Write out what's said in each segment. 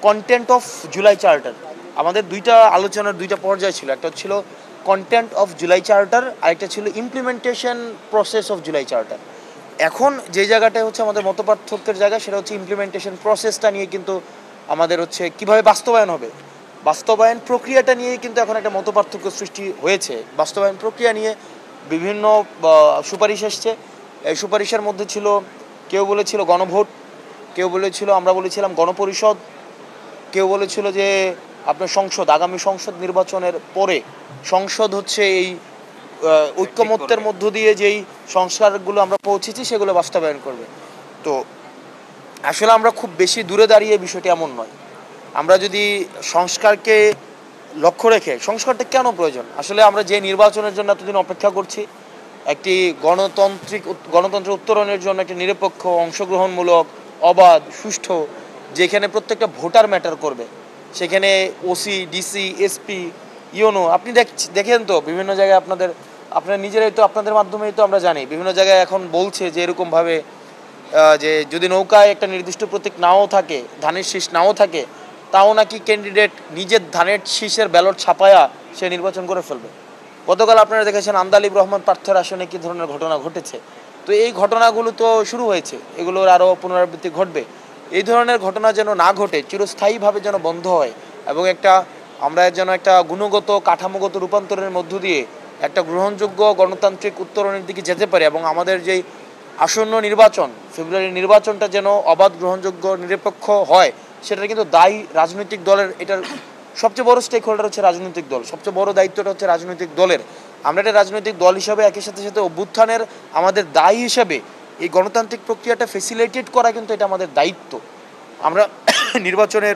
Content of July charter. আমাদের দুইটা আলোচনার দুইটা পর্যায় ছিল, একটা ছিল কন্টেন্ট অফ জুলাই চার্টার, আরেকটা ছিল implementation process of July charter. এখন যে জায়গাটায় হচ্ছে আমাদের মতপার্থক্যের জায়গা, সেটা হচ্ছে ইমপ্লিমেন্টেশন প্রসেসটা নিয়ে কিন্তু আমাদের হচ্ছে কীভাবে বাস্তবায়ন হবে, বাস্তবায়ন প্রক্রিয়াটা নিয়েই কিন্তু এখন একটা মতপার্থক্য সৃষ্টি হয়েছে। বাস্তবায়ন প্রক্রিয়া নিয়ে বিভিন্ন সুপারিশ এসছে। এই সুপারিশের মধ্যে ছিল, কেউ বলেছিল গণভোট, কেউ বলেছিল, আমরা বলেছিলাম গণপরিষদ, কেউ বলেছিল যে আপনার সংসদ, আগামী সংসদ নির্বাচনের পরে সংসদ হচ্ছে এই ঐক্যমত্যের মধ্য দিয়ে যেই সংস্কারগুলো আমরা পৌঁছেছি সেগুলো বাস্তবায়ন করবে। তো আসলে আমরা খুব বেশি দূরে দাঁড়িয়ে বিষয়টি এমন নয়। আমরা যদি সংস্কারকে লক্ষ্য রেখে, সংস্কারটা কেন প্রয়োজন, আসলে আমরা যে নির্বাচনের জন্য এতদিন অপেক্ষা করছি, একটি গণতন্ত্রের উত্তরণের জন্য একটি নিরপেক্ষ, অংশগ্রহণমূলক, অবাধ, সুষ্ঠু, যেখানে প্রত্যেকটা ভোটার ম্যাটার করবে, সেখানে ওসি, ডিসি, এসপি, ইউনো, আপনি দেখেন তো বিভিন্ন জায়গায় আপনারা নিজেরাই তো, আপনাদের মাধ্যমেই তো আমরা জানি, বিভিন্ন জায়গায় এখন বলছে যে এরকমভাবে যে যদি নৌকায় একটা নির্দিষ্ট প্রতীক নাও থাকে, ধানের শীষ নাও থাকে, তাও নাকি ক্যান্ডিডেট নিজের ধানের শীষের ব্যালট ছাপায়া সে নির্বাচন করে ফেলবে। গতকাল আপনারা দেখেছেন আন্দালিব রহমান প্রার্থীর আসনে কী ধরনের ঘটনা ঘটেছে। তো এই ঘটনাগুলো তো শুরু হয়েছে, এগুলোর আরও পুনরাবৃত্তি ঘটবে। এই ধরনের ঘটনা যেন না ঘটে, চিরস্থায়ীভাবে যেন বন্ধ হয়, এবং আমরা যেন একটা গুণগত, কাঠামোগত রূপান্তরের মধ্য দিয়ে একটা গ্রহণযোগ্য গণতান্ত্রিক উত্তরণের দিকে যেতে পারে, এবং আমাদের যেই আসন্ন নির্বাচন, ফেব্রুয়ারির নির্বাচনটা যেন অবাধ, গ্রহণযোগ্য, নিরপেক্ষ হয়, সেটা কিন্তু দায়ী রাজনৈতিক দলের। এটার সবচেয়ে বড় স্টেক হোল্ডার হচ্ছে রাজনৈতিক দল, সবচেয়ে বড় দায়িত্বটা হচ্ছে রাজনৈতিক দলের। আমরা একটা রাজনৈতিক দল হিসাবে একই সাথে সাথে অভ্যুত্থানের আমাদের দায়ী হিসাবে এই গণতান্ত্রিক প্রক্রিয়াটা ফেসিলিটেট করা কিন্তু এটা আমাদের দায়িত্ব। আমরা নির্বাচনের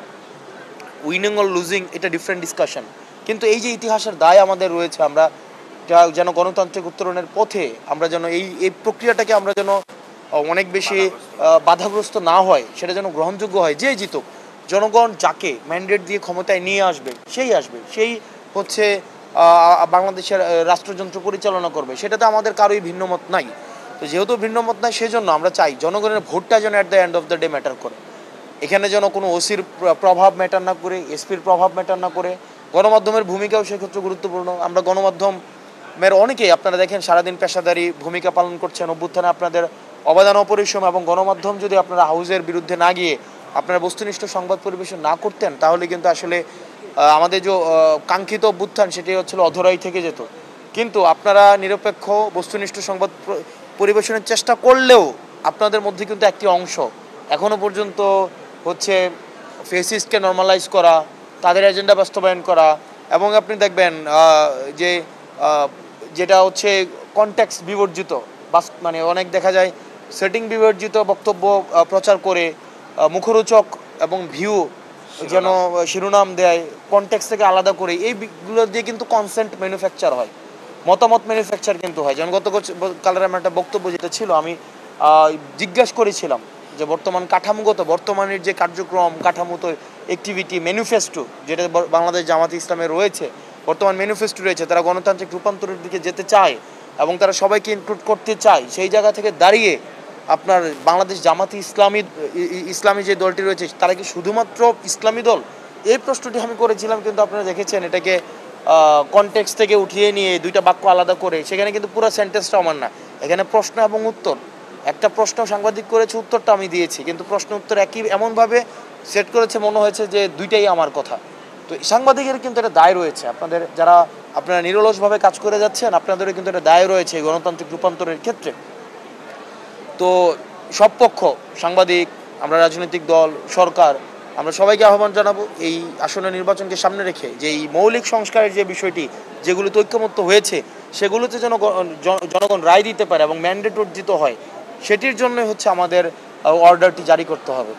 উইনিং অর লুজিং এটা ডিফারেন্ট ডিসকাশন, কিন্তু এই যে ইতিহাসের দায় আমাদের রয়েছে, আমরা যেন গণতান্ত্রিক উত্তরণের পথে আমরা যেন এই প্রক্রিয়াটাকে আমরা যেন অনেক বেশি বাধাগ্রস্ত না হয়, সেটা যেন গ্রহণযোগ্য হয়। যেই জিতুক, জনগণ যাকে ম্যান্ডেট দিয়ে ক্ষমতায় নিয়ে আসবে, সেই হচ্ছে বাংলাদেশের রাষ্ট্রযন্ত্র পরিচালনা করবে, সেটাতে আমাদের কারোই ভিন্নমত নাই। তো যেহেতু ভিন্নমত নাই, সেজন্য আমরা চাই জনগণের ভোটটা যেন at the end of the day matter করে। এখানে যেন কোনো ওসির প্রভাব ম্যাটার না করে, এসপির প্রভাব ম্যাটার না করে, গণমাধ্যমের ভূমিকাও সেক্ষেত্রে গুরুত্বপূর্ণ। আমরা গণমাধ্যমের অনেকেই আপনারা দেখেন সারাদিন পেশাদারি ভূমিকা পালন করছেন অভ্যুত্থানে, আপনাদের অবদান অপরিসীম, এবং গণমাধ্যম যদি আপনারা হাউজের বিরুদ্ধে না গিয়ে আপনারা বস্তুনিষ্ঠ সংবাদ পরিবেশন না করতেন, তাহলে কিন্তু আসলে আমাদের যে কাঙ্ক্ষিত অভ্যুত্থান সেটি হচ্ছিল অধরাই থেকে যেত। কিন্তু আপনারা নিরপেক্ষ, বস্তুনিষ্ঠ সংবাদ পরিবেশনের চেষ্টা করলেও আপনাদের মধ্যে কিন্তু একটি অংশ এখনও পর্যন্ত হচ্ছে ফেসিস্টকে নর্মালাইজ করা, তাদের এজেন্ডা বাস্তবায়ন করা, এবং আপনি দেখবেন যে যেটা হচ্ছে কনটেক্সট বিবর্জিত, মানে অনেক দেখা যায় সেটিং বিবর্জিত বক্তব্য প্রচার করে, মুখরোচক এবং ভিউ যেন শিরোনাম দেয়, কনটেক্সট থেকে আলাদা করে, এইগুলো দিয়ে কিন্তু কনসেন্ট ম্যানুফ্যাকচার হয়, মতামত ম্যানুফ্যাকচার কিন্তু হয়। যেমন গতকালের আমার একটা বক্তব্য যেটা ছিল, আমি জিজ্ঞাসা করেছিলাম যে বর্তমানের যে কার্যক্রম, কাঠামোতো অ্যাক্টিভিটি, ম্যানিফেস্টো যেটা বাংলাদেশ জামাতে ইসলামে রয়েছে, বর্তমান ম্যানিফেস্টো রয়েছে, তারা গণতান্ত্রিক রূপান্তরের দিকে যেতে চায় এবং তারা সবাইকে ইনক্লুড করতে চায়। সেই জায়গা থেকে দাঁড়িয়ে আপনার বাংলাদেশ জামাতে ইসলামী যে দলটি রয়েছে, তারা কি শুধুমাত্র ইসলামী দল? এই প্রশ্নটি আমি করেছিলাম, কিন্তু আপনারা দেখেছেন এটাকে কনটেক্সট থেকে উঠিয়ে নিয়ে দুইটা বাক্য আলাদা করে, সেখানে কিন্তু পুরো সেন্টেন্সটা আমার না, এখানে প্রশ্ন এবং উত্তর। একটা প্রশ্ন সাংবাদিক করেছে, উত্তরটা আমি দিয়েছি, কিন্তু প্রশ্ন উত্তর একই এমনভাবে সেট করেছে মনে হয়েছে যে দুইটাই আমার কথা। তো সাংবাদিকের কিন্তু একটা দায় রয়েছে, আপনারা নিরলসভাবে কাজ করে যাচ্ছেন, আপনাদেরও কিন্তু একটা দায় রয়েছে গণতান্ত্রিক রূপান্তরের ক্ষেত্রে। তো সব পক্ষ, সাংবাদিক, আমরা রাজনৈতিক দল, সরকার, আমরা সবাইকে আহ্বান জানাবো এই আসন্ন নির্বাচনকে সামনে রেখে যে এই মৌলিক সংস্কারের যে বিষয়টি, যেগুলোতে ঐক্যমত্য হয়েছে, সেগুলোতে যেন জনগণ রায় দিতে পারে এবং ম্যান্ডেট অর্জিত হয়, সেটির জন্য হচ্ছে আমাদের অর্ডারটি জারি করতে হবে।